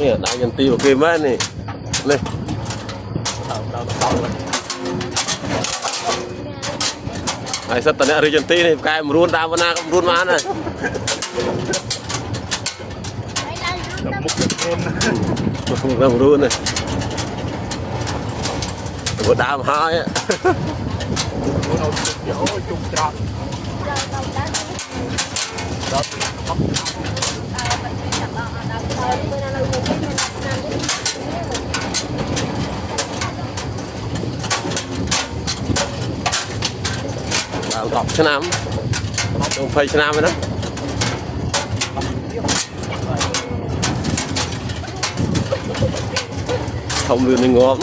นี่ได้ยันตีโอเคไหมนี่เลยไอ้สัตว์ตอนนี้อริยันตีนี่กายมันรุนตามวันนาก็รุนมาน่ะมันรุนเลยตัวดามหายอ่ะตอบชนะตรงไฟชนะไหมนะทำเรื่องในงอม